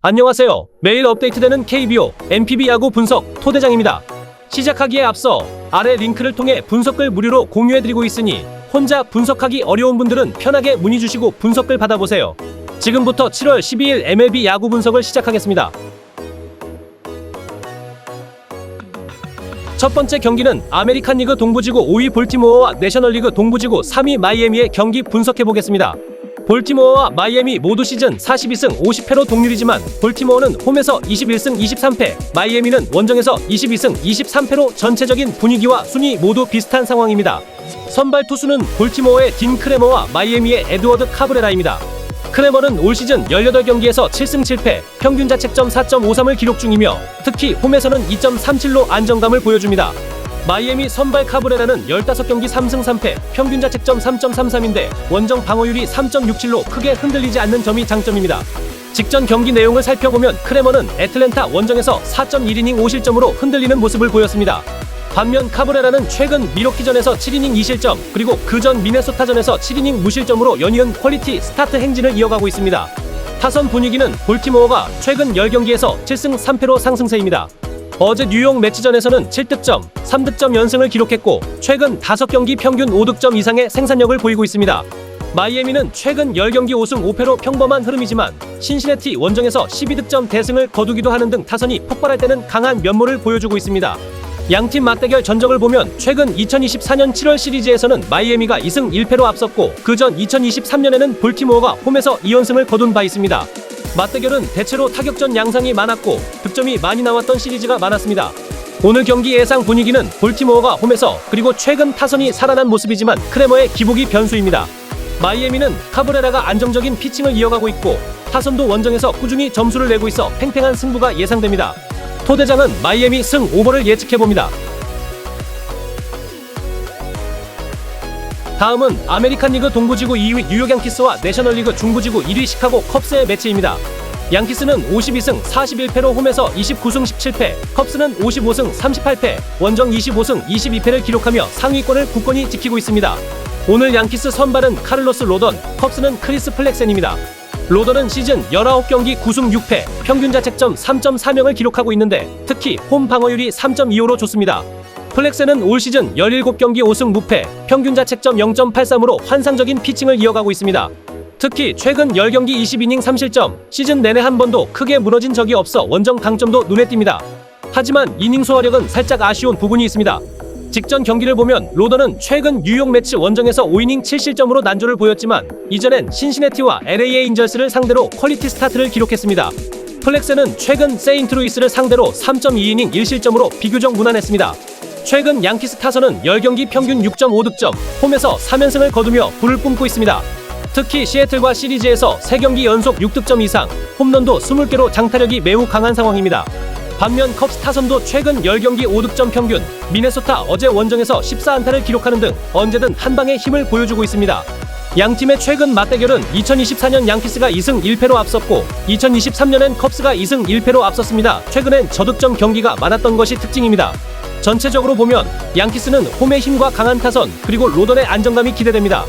안녕하세요. 매일 업데이트되는 KBO, NPB 야구 분석 토대장입니다. 시작하기에 앞서 아래 링크를 통해 분석글 무료로 공유해드리고 있으니 혼자 분석하기 어려운 분들은 편하게 문의 주시고 분석글 받아보세요. 지금부터 7월 12일 MLB 야구 분석을 시작하겠습니다. 첫 번째 경기는 아메리칸 리그 동부지구 5위 볼티모어와 내셔널리그 동부지구 3위 마이애미의 경기 분석해보겠습니다. 볼티모어와 마이애미 모두 시즌 42승 50패로 동률이지만 볼티모어는 홈에서 21승 23패, 마이애미는 원정에서 22승 23패로 전체적인 분위기와 순위 모두 비슷한 상황입니다. 선발 투수는 볼티모어의 딘 크레머와 마이애미의 에드워드 카브레라입니다. 크레머는 올 시즌 18경기에서 7승 7패, 평균 자책점 4.53을 기록 중이며 특히 홈에서는 2.37로 안정감을 보여줍니다. 마이애미 선발 카브레라는 15경기 3승 3패, 평균 자책점 3.33인데 원정 방어율이 3.67로 크게 흔들리지 않는 점이 장점입니다. 직전 경기 내용을 살펴보면 크레머는 애틀랜타 원정에서 4.1이닝 5실점으로 흔들리는 모습을 보였습니다. 반면 카브레라는 최근 미러키전에서 7이닝 2실점, 그리고 그전 미네소타전에서 7이닝 무실점으로 연이은 퀄리티 스타트 행진을 이어가고 있습니다. 타선 분위기는 볼티모어가 최근 10경기에서 7승 3패로 상승세입니다. 어제 뉴욕 매치전에서는 7득점, 3득점 연승을 기록했고 최근 5경기 평균 5득점 이상의 생산력을 보이고 있습니다. 마이애미는 최근 10경기 5승 5패로 평범한 흐름이지만 신시내티 원정에서 12득점 대승을 거두기도 하는 등 타선이 폭발할 때는 강한 면모를 보여주고 있습니다. 양팀 맞대결 전적을 보면 최근 2024년 7월 시리즈에서는 마이애미가 2승 1패로 앞섰고 그전 2023년에는 볼티모어가 홈에서 2연승을 거둔 바 있습니다. 맞대결은 대체로 타격전 양상이 많았고 득점이 많이 나왔던 시리즈가 많았습니다. 오늘 경기 예상 분위기는 볼티모어가 홈에서 그리고 최근 타선이 살아난 모습이지만 크레머의 기복이 변수입니다. 마이애미는 카브레라가 안정적인 피칭을 이어가고 있고 타선도 원정에서 꾸준히 점수를 내고 있어 팽팽한 승부가 예상됩니다. 토대장은 마이애미 승 오버를 예측해봅니다. 다음은 아메리칸 리그 동부지구 2위 뉴욕 양키스와 내셔널리그 중부지구 1위 시카고 컵스의 매치입니다. 양키스는 52승 41패로 홈에서 29승 17패, 컵스는 55승 38패, 원정 25승 22패를 기록하며 상위권을 굳건히 지키고 있습니다. 오늘 양키스 선발은 카를로스 로던, 컵스는 크리스 플렉센입니다. 로던은 시즌 19경기 9승 6패, 평균 자책점 3.40을 기록하고 있는데 특히 홈 방어율이 3.25로 좋습니다. 플렉센은 올 시즌 17경기 5승 무패, 평균 자책점 0.83으로 환상적인 피칭을 이어가고 있습니다. 특히 최근 10경기 20이닝 3실점, 시즌 내내 한 번도 크게 무너진 적이 없어 원정 강점도 눈에 띕니다. 하지만 이닝 소화력은 살짝 아쉬운 부분이 있습니다. 직전 경기를 보면 로던은 최근 뉴욕 매치 원정에서 5이닝 7실점으로 난조를 보였지만 이전엔 신시내티와 LA 에인절스를 상대로 퀄리티 스타트를 기록했습니다. 플렉센은 최근 세인트루이스를 상대로 3.2이닝 1실점으로 비교적 무난했습니다. 최근 양키스 타선은 10경기 평균 6.5득점, 홈에서 3연승을 거두며 불을 뿜고 있습니다. 특히 시애틀과 시리즈에서 3경기 연속 6득점 이상, 홈런도 20개로 장타력이 매우 강한 상황입니다. 반면 컵스 타선도 최근 10경기 5득점 평균, 미네소타 어제 원정에서 14안타를 기록하는 등 언제든 한방의 힘을 보여주고 있습니다. 양팀의 최근 맞대결은 2024년 양키스가 2승 1패로 앞섰고 2023년엔 컵스가 2승 1패로 앞섰습니다. 최근엔 저득점 경기가 많았던 것이 특징입니다. 전체적으로 보면 양키스는 홈의 힘과 강한 타선 그리고 로던의 안정감이 기대됩니다.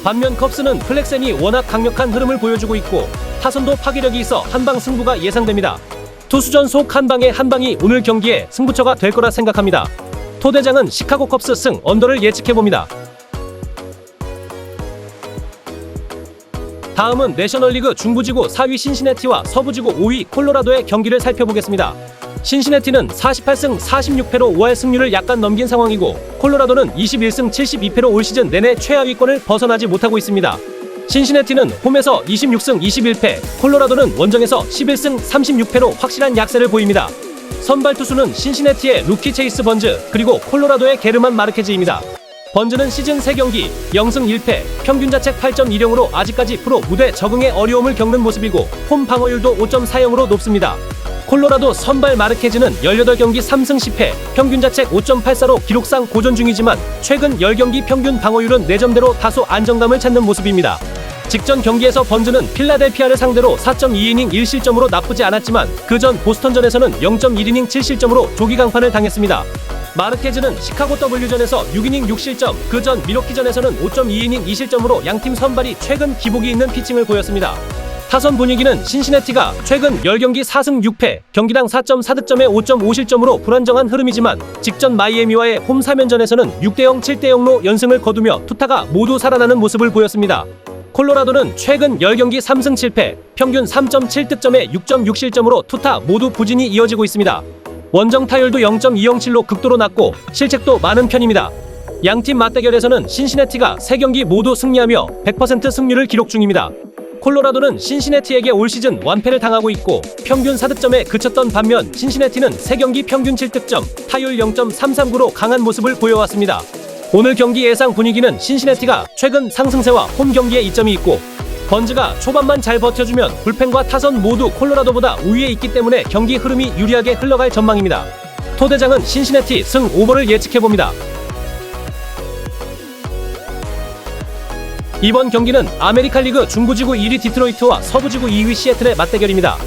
반면 컵스는 플렉센이 워낙 강력한 흐름을 보여주고 있고 타선도 파괴력이 있어 한방 승부가 예상됩니다. 투수전 속 한방의 한방이 오늘 경기에 승부처가 될 거라 생각합니다. 토대장은 시카고 컵스 승 언더를 예측해봅니다. 다음은 내셔널리그 중부지구 4위 신시내티와 서부지구 5위 콜로라도의 경기를 살펴보겠습니다. 신시내티는 48승 46패로 5할 승률을 약간 넘긴 상황이고 콜로라도는 21승 72패로 올 시즌 내내 최하위권을 벗어나지 못하고 있습니다. 신시내티는 홈에서 26승 21패, 콜로라도는 원정에서 11승 36패로 확실한 약세를 보입니다. 선발 투수는 신시내티의 루키 체이스 번즈, 그리고 콜로라도의 게르만 마르케즈입니다. 번즈는 시즌 3경기 0승 1패, 평균 자책 8.20으로 아직까지 프로 무대 적응에 어려움을 겪는 모습이고 홈 방어율도 5.40으로 높습니다. 콜로라도 선발 마르케즈는 18경기 3승 10패, 평균 자책 5.84로 기록상 고전 중이지만 최근 10경기 평균 방어율은 4점대로 다소 안정감을 찾는 모습입니다. 직전 경기에서 번즈는 필라델피아를 상대로 4.2이닝 1실점으로 나쁘지 않았지만 그전 보스턴전에서는 0.1이닝 7실점으로 조기 강판을 당했습니다. 마르케즈는 시카고 W전에서 6이닝 6실점, 그전 미러키전에서는 5.2이닝 2실점으로 양팀 선발이 최근 기복이 있는 피칭을 보였습니다. 타선 분위기는 신시내티가 최근 10경기 4승 6패, 경기당 4.4득점에 5.5실점으로 불안정한 흐름이지만 직전 마이애미와의 홈 3연전에서는 6대0, 7대0로 연승을 거두며 투타가 모두 살아나는 모습을 보였습니다. 콜로라도는 최근 10경기 3승 7패, 평균 3.7득점에 6.6실점으로 투타 모두 부진이 이어지고 있습니다. 원정 타율도 0.207로 극도로 낮고 실책도 많은 편입니다. 양팀 맞대결에서는 신시내티가 3경기 모두 승리하며 100% 승률을 기록 중입니다. 콜로라도는 신시내티에게 올 시즌 완패를 당하고 있고 평균 4득점에 그쳤던 반면 신시내티는 3경기 평균 7득점, 타율 0.339로 강한 모습을 보여왔습니다. 오늘 경기 예상 분위기는 신시내티가 최근 상승세와 홈 경기에 이점이 있고 번즈가 초반만 잘 버텨주면 불펜과 타선 모두 콜로라도보다 우위에 있기 때문에 경기 흐름이 유리하게 흘러갈 전망입니다. 토대장은 신시내티 승 오버를 예측해봅니다. 이번 경기는 아메리칸 리그 중부지구 1위 디트로이트와 서부지구 2위 시애틀의 맞대결입니다.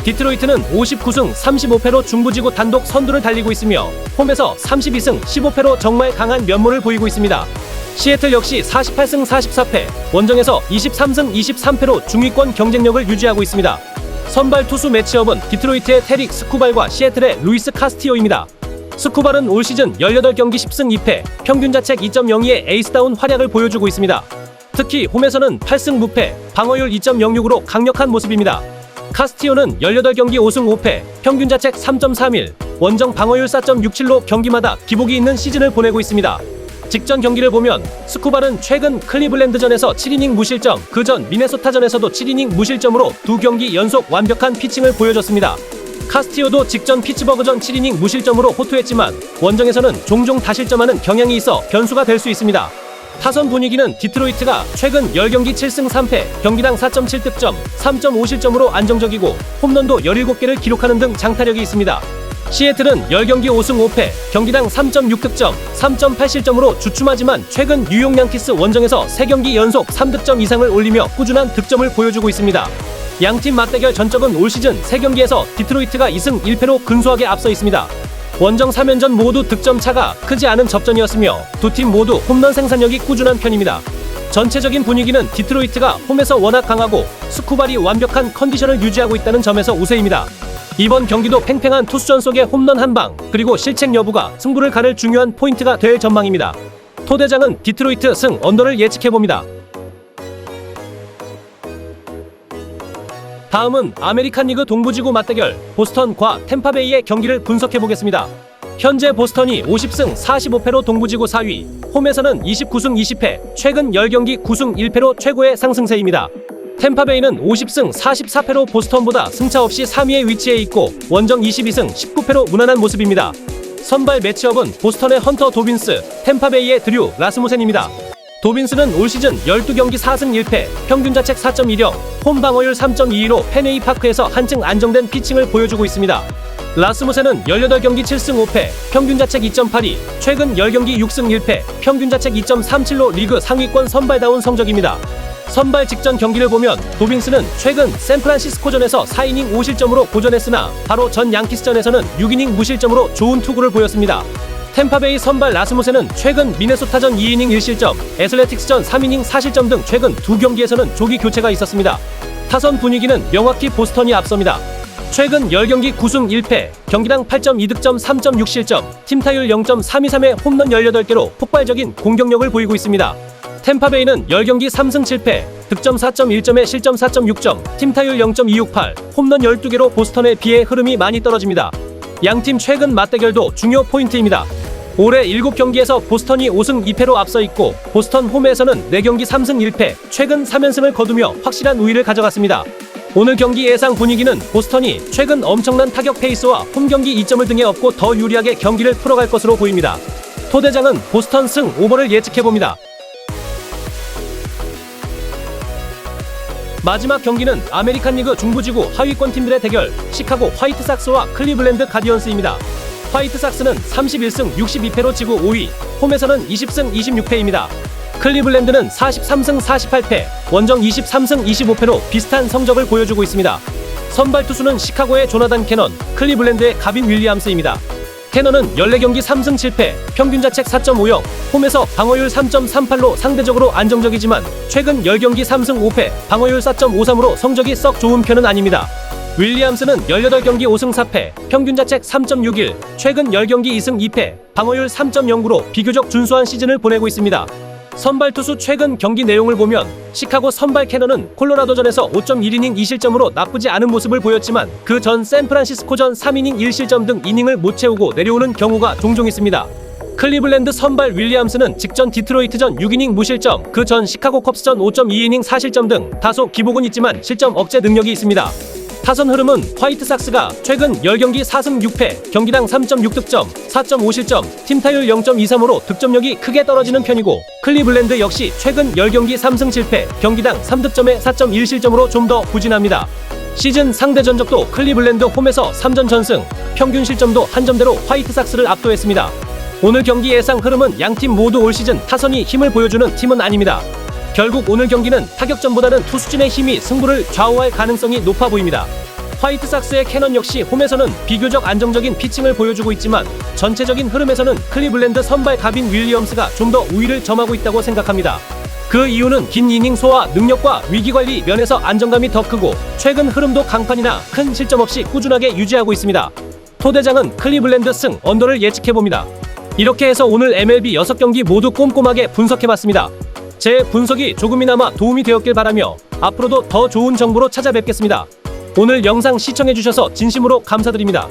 디트로이트는 59승 35패로 중부지구 단독 선두를 달리고 있으며 홈에서 32승 15패로 정말 강한 면모를 보이고 있습니다. 시애틀 역시 48승 44패, 원정에서 23승 23패로 중위권 경쟁력을 유지하고 있습니다. 선발 투수 매치업은 디트로이트의 테릭 스쿠발과 시애틀의 루이스 카스티오입니다. 스쿠발은 올 시즌 18경기 10승 2패, 평균 자책 2.02의 에이스다운 활약을 보여주고 있습니다. 특히 홈에서는 8승 무패, 방어율 2.06으로 강력한 모습입니다. 카스티오는 18경기 5승 5패, 평균 자책 3.31, 원정 방어율 4.67로 경기마다 기복이 있는 시즌을 보내고 있습니다. 직전 경기를 보면 스쿠발은 최근 클리블랜드전에서 7이닝 무실점, 그전 미네소타전에서도 7이닝 무실점으로 2경기 연속 완벽한 피칭을 보여줬습니다. 카스티오도 직전 피츠버그전 7이닝 무실점으로 호투했지만 원정에서는 종종 다실점하는 경향이 있어 변수가 될 수 있습니다. 타선 분위기는 디트로이트가 최근 10경기 7승 3패, 경기당 4.7득점, 3.5실점으로 안정적이고 홈런도 17개를 기록하는 등 장타력이 있습니다. 시애틀은 10경기 5승 5패, 경기당 3.6득점, 3.8실점으로 주춤하지만 최근 뉴욕 양키스 원정에서 3경기 연속 3득점 이상을 올리며 꾸준한 득점을 보여주고 있습니다. 양팀 맞대결 전적은 올 시즌 3경기에서 디트로이트가 2승 1패로 근소하게 앞서 있습니다. 원정 3연전 모두 득점 차가 크지 않은 접전이었으며 두 팀 모두 홈런 생산력이 꾸준한 편입니다. 전체적인 분위기는 디트로이트가 홈에서 워낙 강하고 스쿠발이 완벽한 컨디션을 유지하고 있다는 점에서 우세입니다. 이번 경기도 팽팽한 투수전 속의 홈런 한방 그리고 실책 여부가 승부를 가를 중요한 포인트가 될 전망입니다. 토대장은 디트로이트 승 언더를 예측해봅니다. 다음은 아메리칸 리그 동부지구 맞대결 보스턴과 템파베이의 경기를 분석해보겠습니다. 현재 보스턴이 50승 45패로 동부지구 4위, 홈에서는 29승 20패, 최근 10경기 9승 1패로 최고의 상승세입니다. 템파베이는 50승 44패로 보스턴보다 승차 없이 3위에 위치해 있고 원정 22승 19패로 무난한 모습입니다. 선발 매치업은 보스턴의 헌터 도빈스, 템파베이의 드류 라스무센입니다. 도빈스는 올 시즌 12경기 4승 1패, 평균 자책 4.10, 홈 방어율 3.22로 펜웨이 파크에서 한층 안정된 피칭을 보여주고 있습니다. 라스무센은 18경기 7승 5패, 평균 자책 2.82, 최근 10경기 6승 1패, 평균 자책 2.37로 리그 상위권 선발다운 성적입니다. 선발 직전 경기를 보면 도빈스는 최근 샌프란시스코전에서 4이닝 5실점으로 고전했으나 바로 전 양키스전에서는 6이닝 무실점으로 좋은 투구를 보였습니다. 템파베이 선발 라스무센은 최근 미네소타전 2이닝 1실점, 애슬레틱스전 3이닝 4실점 등 최근 두 경기에서는 조기 교체가 있었습니다. 타선 분위기는 명확히 보스턴이 앞섭니다. 최근 10경기 9승 1패, 경기당 8.2득점 3.6실점, 팀타율 0.323의 홈런 18개로 폭발적인 공격력을 보이고 있습니다. 템파베이는 10경기 3승 7패, 득점 4.1점에 실점 4.6점, 팀타율 0.268, 홈런 12개로 보스턴에 비해 흐름이 많이 떨어집니다. 양팀 최근 맞대결도 중요 포인트입니다. 올해 7경기에서 보스턴이 5승 2패로 앞서 있고 보스턴 홈에서는 4경기 3승 1패, 최근 3연승을 거두며 확실한 우위를 가져갔습니다. 오늘 경기 예상 분위기는 보스턴이 최근 엄청난 타격 페이스와 홈 경기 2점을 등에 업고 더 유리하게 경기를 풀어갈 것으로 보입니다. 토대장은 보스턴 승 오버를 예측해봅니다. 마지막 경기는 아메리칸 리그 중부지구 하위권 팀들의 대결, 시카고 화이트삭스와 클리블랜드 가디언스입니다. 화이트삭스는 31승 62패로 지구 5위, 홈에서는 20승 26패입니다. 클리블랜드는 43승 48패, 원정 23승 25패로 비슷한 성적을 보여주고 있습니다. 선발 투수는 시카고의 조나단 캐넌, 클리블랜드의 가빈 윌리엄스입니다. 캐넌은 14경기 3승 7패, 평균 자책 4.50, 홈에서 방어율 3.38로 상대적으로 안정적이지만 최근 10경기 3승 5패, 방어율 4.53으로 성적이 썩 좋은 편은 아닙니다. 윌리엄스는 18경기 5승 4패, 평균 자책 3.61, 최근 10경기 2승 2패, 방어율 3.09로 비교적 준수한 시즌을 보내고 있습니다. 선발 투수 최근 경기 내용을 보면 시카고 선발 캐넌은 콜로라도전에서 5.1이닝 2실점으로 나쁘지 않은 모습을 보였지만 그 전 샌프란시스코전 3이닝 1실점 등 이닝을 못 채우고 내려오는 경우가 종종 있습니다. 클리블랜드 선발 윌리엄스는 직전 디트로이트전 6이닝 무실점, 그 전 시카고 컵스전 5.2이닝 4실점 등 다소 기복은 있지만 실점 억제 능력이 있습니다. 타선 흐름은 화이트삭스가 최근 10경기 4승 6패, 경기당 3.6득점, 4.5실점, 팀타율 0.23으로 득점력이 크게 떨어지는 편이고 클리블랜드 역시 최근 10경기 3승 7패, 경기당 3득점에 4.1실점으로 좀 더 부진합니다. 시즌 상대 전적도 클리블랜드 홈에서 3전 전승, 평균 실점도 한 점대로 화이트삭스를 압도했습니다. 오늘 경기 예상 흐름은 양팀 모두 올 시즌 타선이 힘을 보여주는 팀은 아닙니다. 결국 오늘 경기는 타격전보다는 투수진의 힘이 승부를 좌우할 가능성이 높아 보입니다. 화이트삭스의 캐넌 역시 홈에서는 비교적 안정적인 피칭을 보여주고 있지만 전체적인 흐름에서는 클리블랜드 선발 가빈 윌리엄스가 좀 더 우위를 점하고 있다고 생각합니다. 그 이유는 긴 이닝 소화 능력과 위기관리 면에서 안정감이 더 크고 최근 흐름도 강판이나 큰 실점 없이 꾸준하게 유지하고 있습니다. 토대장은 클리블랜드 승 언더를 예측해봅니다. 이렇게 해서 오늘 MLB 6경기 모두 꼼꼼하게 분석해봤습니다. 제 분석이 조금이나마 도움이 되었길 바라며 앞으로도 더 좋은 정보로 찾아뵙겠습니다. 오늘 영상 시청해주셔서 진심으로 감사드립니다.